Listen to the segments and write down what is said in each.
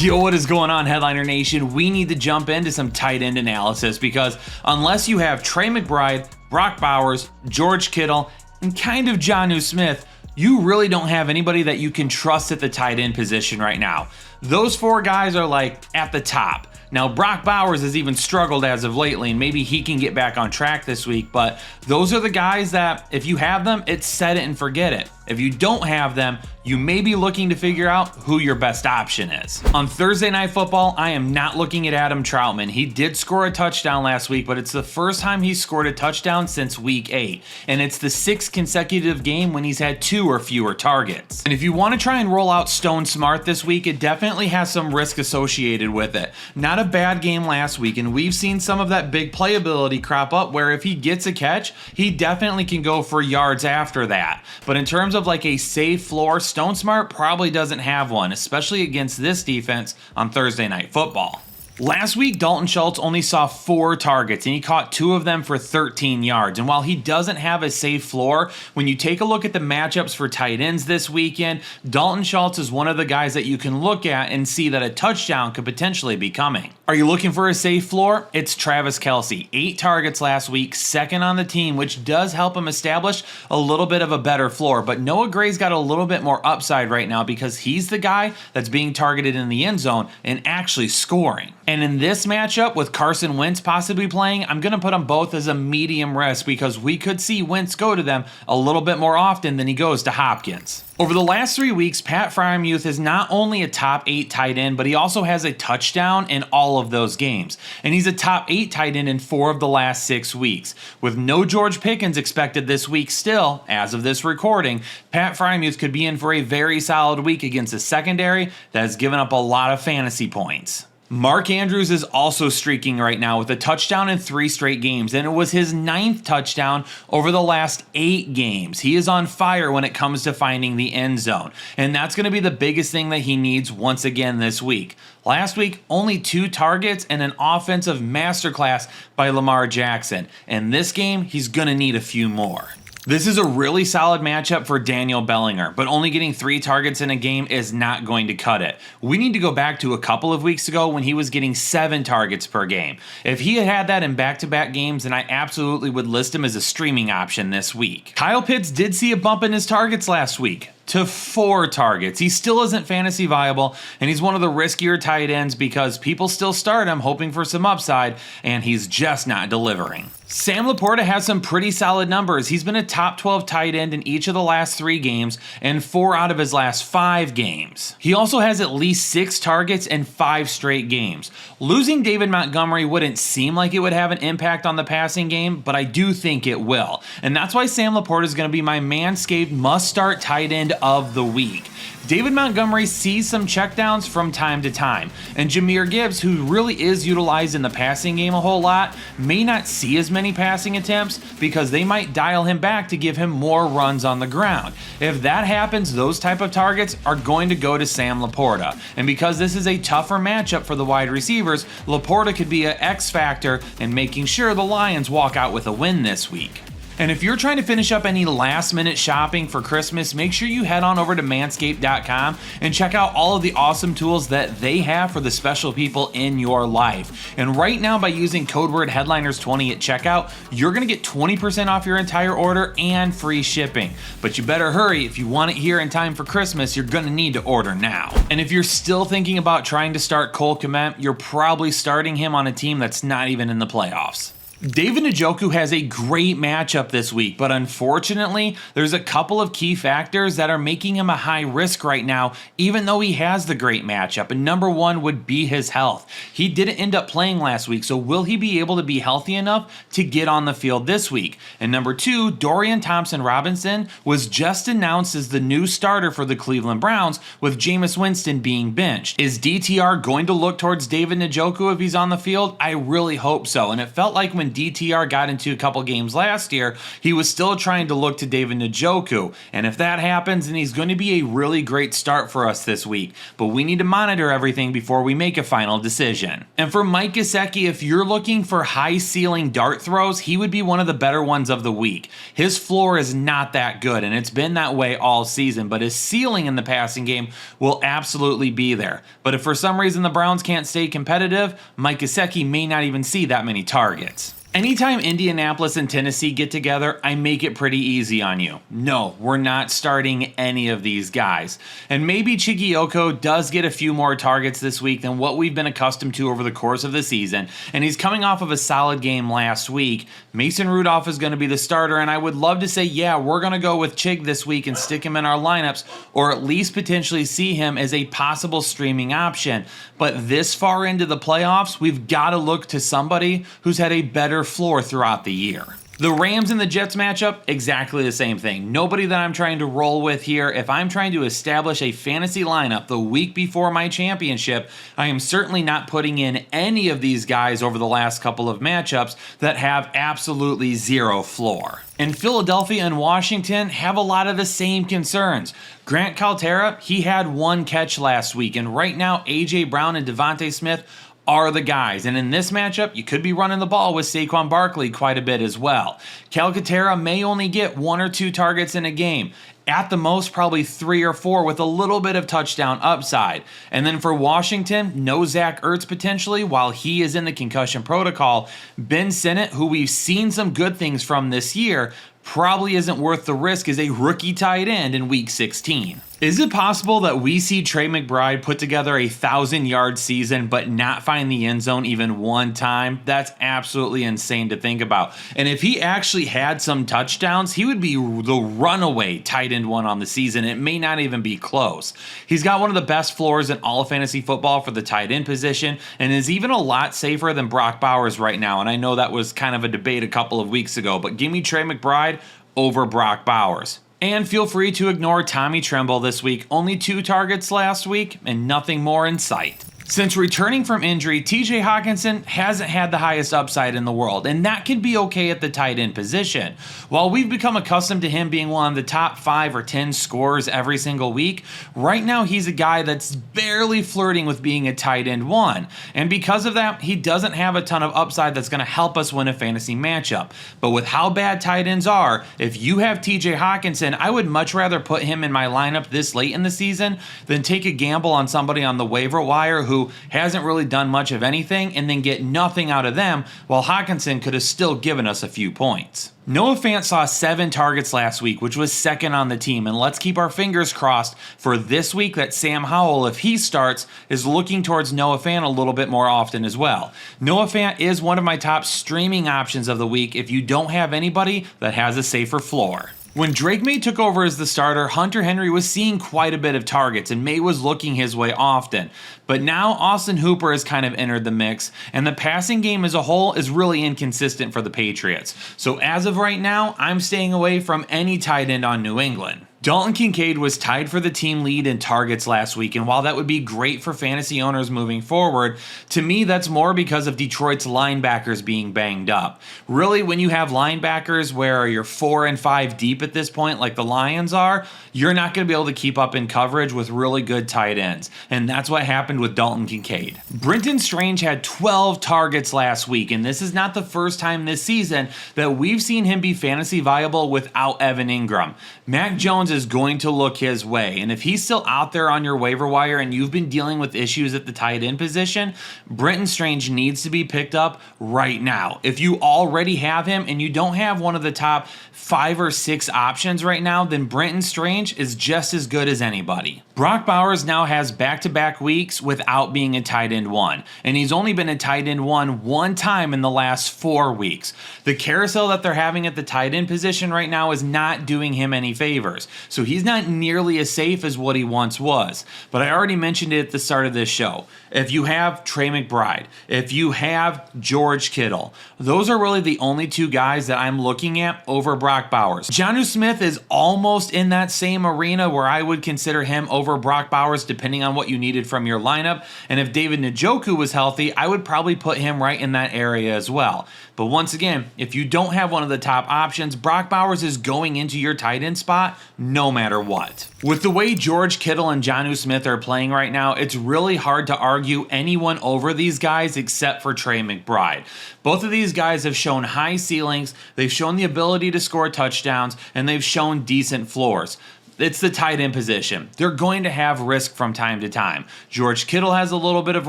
Yo, what is going on, Headliner Nation? We need to jump into some tight end analysis because unless you have Trey McBride, Brock Bowers, George Kittle, and kind of Jonnu Smith, you really don't have anybody that you can trust at the tight end position right now. Those four guys are like at the top. Now, Brock Bowers has even struggled as of lately, and maybe he can get back on track this week, but those are the guys that if you have them, it's set it and forget it. If you don't have them, you may be looking to figure out who your best option is. On Thursday Night Football, I am not looking at Adam Troutman. He did score a touchdown last week, but it's the first time he's scored a touchdown since week 8. And it's the 6th consecutive game when he's had 2 or fewer targets. And if you want to try and roll out Stone Smart this week, it definitely has some risk associated with it. Not a bad game last week, and we've seen some of that big playability crop up where if he gets a catch, he definitely can go for yards after that. But in terms of like a safe floor, Stone Smart probably doesn't have one, especially against this defense on Thursday Night Football. Last week, Dalton Schultz only saw 4 targets, and he caught 2 of them for 13 yards. And while he doesn't have a safe floor, when you take a look at the matchups for tight ends this weekend, Dalton Schultz is one of the guys that you can look at and see that a touchdown could potentially be coming. Are you looking for a safe floor? It's Travis Kelce. 8 targets last week, 2nd on the team, which does help him establish a little bit of a better floor. But Noah Gray's got a little bit more upside right now because he's the guy that's being targeted in the end zone and actually scoring. And in this matchup with Carson Wentz possibly playing, I'm going to put them both as a medium risk because we could see Wentz go to them a little bit more often than he goes to Hopkins. Over the last 3 weeks, Pat Freiermuth is not only a top 8 tight end, but he also has a touchdown in all of those games. And he's a top 8 tight end in 4 of the last 6 weeks. With no George Pickens expected this week still, as of this recording, Pat Freiermuth could be in for a very solid week against a secondary that has given up a lot of fantasy points. Mark Andrews is also streaking right now with a touchdown in 3 straight games, and it was his 9th touchdown over the last 8 games. He is on fire when it comes to finding the end zone, and that's going to be the biggest thing that he needs once again this week. Last week, only 2 targets and an offensive masterclass by Lamar Jackson, and this game, he's going to need a few more. This is a really solid matchup for Daniel Bellinger, but only getting 3 targets in a game is not going to cut it. We need to go back to a couple of weeks ago when he was getting 7 targets per game. If he had that in back-to-back games, then I absolutely would list him as a streaming option this week. Kyle Pitts did see a bump in his targets last week to 4 targets. He still isn't fantasy viable, and he's one of the riskier tight ends because people still start him hoping for some upside, and he's just not delivering. Sam Laporta has some pretty solid numbers. He's been a top 12 tight end in each of the last 3 games and 4 out of his last 5 games. He also has at least 6 targets in 5 straight games. Losing David Montgomery wouldn't seem like it would have an impact on the passing game, but I do think it will. And that's why Sam Laporta is going to be my Manscaped must-start tight end of the week. David Montgomery sees some checkdowns from time to time, and Jahmyr Gibbs, who really is utilized in the passing game a whole lot, may not see as many passing attempts because they might dial him back to give him more runs on the ground. If that happens, those type of targets are going to go to Sam Laporta, and because this is a tougher matchup for the wide receivers, Laporta could be an X factor in making sure the Lions walk out with a win this week. And if you're trying to finish up any last-minute shopping for Christmas, make sure you head on over to Manscaped.com and check out all of the awesome tools that they have for the special people in your life. And right now, by using code word Headliners20 at checkout, you're going to get 20% off your entire order and free shipping. But you better hurry. If you want it here in time for Christmas, you're going to need to order now. And if you're still thinking about trying to start Cole Kmet, you're probably starting him on a team that's not even in the playoffs. David Njoku has a great matchup this week, but unfortunately, there's a couple of key factors that are making him a high risk right now, even though he has the great matchup. And number one would be his health. He didn't end up playing last week, so will he be able to be healthy enough to get on the field this week? And number two, Dorian Thompson-Robinson was just announced as the new starter for the Cleveland Browns, with Jameis Winston being benched. Is DTR going to look towards David Njoku if he's on the field? I really hope so. And it felt like when when DTR got into a couple games last year, he was still trying to look to David Njoku. And if that happens, then he's going to be a really great start for us this week. But we need to monitor everything before we make a final decision. And for Mike Gesicki, if you're looking for high ceiling dart throws, he would be one of the better ones of the week. His floor is not that good, and it's been that way all season, but his ceiling in the passing game will absolutely be there. But if for some reason the Browns can't stay competitive, Mike Gesicki may not even see that many targets. Anytime Indianapolis and Tennessee get together, I make it pretty easy on you. No, we're not starting any of these guys. And maybe Chigioco does get a few more targets this week than what we've been accustomed to over the course of the season, and he's coming off of a solid game last week. Mason Rudolph is going to be the starter, and I would love to say, yeah, we're going to go with Chig this week and stick him in our lineups, or at least potentially see him as a possible streaming option. But this far into the playoffs, we've got to look to somebody who's had a better floor throughout the year. The Rams and the Jets matchup, exactly the same thing. Nobody that I'm trying to roll with here. If I'm trying to establish a fantasy lineup the week before my championship, I am certainly not putting in any of these guys over the last couple of matchups that have absolutely zero floor. And Philadelphia and Washington have a lot of the same concerns. Grant Caltera, he had one catch last week, and right now A.J. Brown and Devontae Smith are the guys. And in this matchup, you could be running the ball with Saquon Barkley quite a bit as well. Calcaterra may only get 1 or 2 targets in a game. At the most, probably 3 or 4 with a little bit of touchdown upside. And then for Washington, no Zach Ertz potentially while he is in the concussion protocol. Ben Sinnott, who we've seen some good things from this year, probably isn't worth the risk as a rookie tight end in week 16. Is it possible that we see Trey McBride put together a 1,000-yard season but not find the end zone even one time? That's absolutely insane to think about. And if he actually had some touchdowns, he would be the runaway tight end one on the season. It may not even be close. He's got one of the best floors in all of fantasy football for the tight end position and is even a lot safer than Brock Bowers right now. And I know that was kind of a debate a couple of weeks ago, but give me Trey McBride over Brock Bowers. And feel free to ignore Tommy Tremble this week. Only 2 targets last week and nothing more in sight. Since returning from injury, TJ Hawkinson hasn't had the highest upside in the world, and that can be okay at the tight end position. While we've become accustomed to him being one of the top 5 or 10 scorers every single week, right now he's a guy that's barely flirting with being a tight end 1. And because of that, he doesn't have a ton of upside that's going to help us win a fantasy matchup. But with how bad tight ends are, if you have TJ Hawkinson, I would much rather put him in my lineup this late in the season than take a gamble on somebody on the waiver wire who hasn't really done much of anything and then get nothing out of them, while Hawkinson could have still given us a few points. Noah Fant saw 7 targets last week, which was second on the team, and let's keep our fingers crossed for this week that Sam Howell, if he starts, is looking towards Noah Fant a little bit more often as well. Noah Fant is one of my top streaming options of the week if you don't have anybody that has a safer floor. When Drake May took over as the starter, Hunter Henry was seeing quite a bit of targets and May was looking his way often. But now Austin Hooper has kind of entered the mix, and the passing game as a whole is really inconsistent for the Patriots. So as of right now, I'm staying away from any tight end on New England. Dalton Kincaid was tied for the team lead in targets last week, and while that would be great for fantasy owners moving forward, to me that's more because of Detroit's linebackers being banged up. Really, when you have linebackers where you're 4 and 5 deep at this point, like the Lions are, you're not going to be able to keep up in coverage with really good tight ends, and that's what happened with Dalton Kincaid. Brenton Strange had 12 targets last week, and this is not the first time this season that we've seen him be fantasy viable without Evan Ingram. Mac Jones is going to look his way, and if he's still out there on your waiver wire and you've been dealing with issues at the tight end position, Brenton Strange needs to be picked up right now. If you already have him and you don't have one of the top 5 or 6 options right now, then Brenton Strange is just as good as anybody. Brock Bowers now has back-to-back weeks without being a tight end 1, and he's only been a tight end 1 one time in the last 4 weeks. The carousel that they're having at the tight end position right now is not doing him any favors, so he's not nearly as safe as what he once was. But I already mentioned it at the start of this show. If you have Trey McBride, if you have George Kittle, those are really the only 2 guys that I'm looking at over Brock Bowers. Jonnu Smith is almost in that same arena where I would consider him over Brock Bowers depending on what you needed from your lineup. And if David Njoku was healthy, I would probably put him right in that area as well. But once again, if you don't have one of the top options, Brock Bowers is going into your tight end spot no matter what. With the way George Kittle and Jonnu Smith are playing right now, it's really hard to argue anyone over these guys except for Trey McBride. Both of these guys have shown high ceilings, they've shown the ability to score touchdowns, and they've shown decent floors. It's the tight end position. They're going to have risk from time to time. George Kittle has a little bit of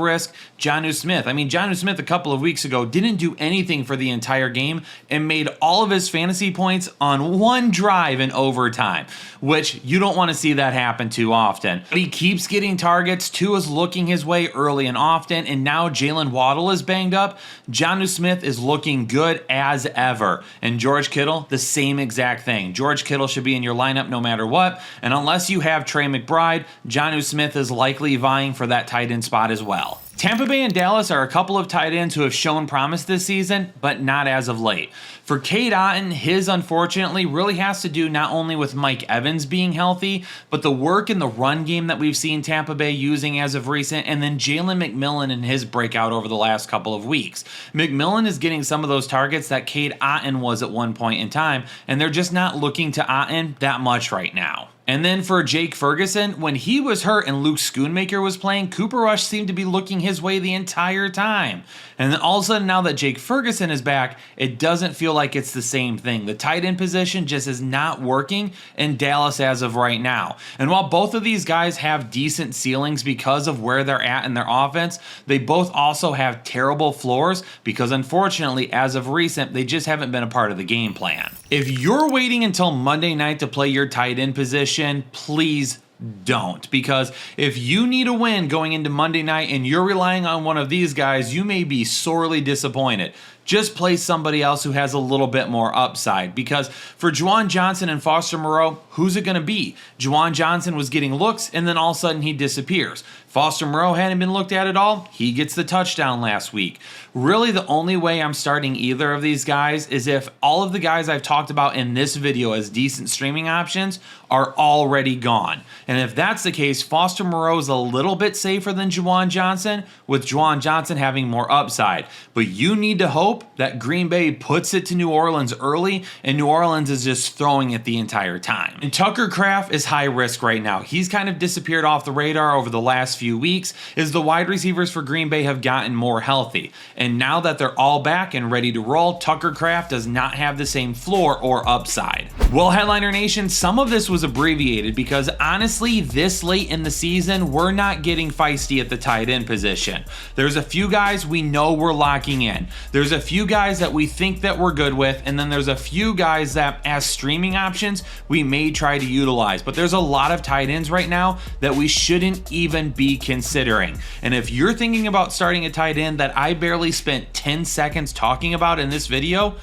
risk. Jonnu Smith a couple of weeks ago didn't do anything for the entire game and made all of his fantasy points on one drive in overtime, which you don't want to see that happen too often. But he keeps getting targets. Tua's looking his way early and often, and now Jalen Waddle is banged up. Jonnu Smith is looking good as ever. And George Kittle, the same exact thing. George Kittle should be in your lineup no matter what. And unless you have Trey McBride, Jonnu Smith is likely vying for that tight end spot as well. Tampa Bay and Dallas are a couple of tight ends who have shown promise this season, but not as of late. For Cade Otton, his unfortunately really has to do not only with Mike Evans being healthy, but the work in the run game that we've seen Tampa Bay using as of recent, and then Jalen McMillan and his breakout over the last couple of weeks. McMillan is getting some of those targets that Cade Otton was at one point in time, and they're just not looking to Otton that much right now. And then for Jake Ferguson, when he was hurt and Luke Schoonmaker was playing, Cooper Rush seemed to be looking his way the entire time. And then all of a sudden, now that Jake Ferguson is back, it doesn't feel like it's the same thing. The tight end position just is not working in Dallas as of right now. And while both of these guys have decent ceilings because of where they're at in their offense, they both also have terrible floors because unfortunately, as of recent, they just haven't been a part of the game plan. If you're waiting until Monday night to play your tight end position, please don't, because if you need a win going into Monday night and you're relying on one of these guys, you may be sorely disappointed. Just play somebody else who has a little bit more upside, because for Juwan Johnson and Foster Moreau, who's it going to be? Juwan Johnson was getting looks and then all of a sudden he disappears. Foster Moreau hadn't been looked at all. He gets the touchdown last week. Really, the only way I'm starting either of these guys is if all of the guys I've talked about in this video as decent streaming options are already gone. And if that's the case, Foster Moreau is a little bit safer than Juwan Johnson, with Juwan Johnson having more upside. But you need to hope that Green Bay puts it to New Orleans early and New Orleans is just throwing it the entire time. And Tucker Kraft is high risk right now. He's kind of disappeared off the radar over the last few weeks as the wide receivers for Green Bay have gotten more healthy. And now that they're all back and ready to roll, Tucker Kraft does not have the same floor or upside. Well, Headliner Nation, some of this was abbreviated because honestly, this late in the season, we're not getting feisty at the tight end position. There's a few guys we know we're locking in. There's a few guys that we think that we're good with, and then there's a few guys that as streaming options we may try to utilize. But there's a lot of tight ends right now that we shouldn't even be considering. And if you're thinking about starting a tight end that I barely spent 10 seconds talking about in this video,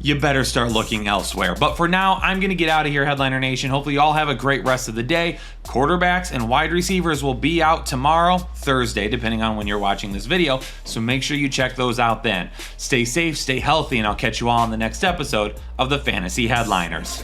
you better start looking elsewhere. But for now, I'm going to get out of here, Headliner Nation. Hopefully you all have a great rest of the day. Quarterbacks and wide receivers will be out tomorrow, Thursday, depending on when you're watching this video. So make sure you check those out then. Stay safe, stay healthy, and I'll catch you all in the next episode of the Fantasy Headliners.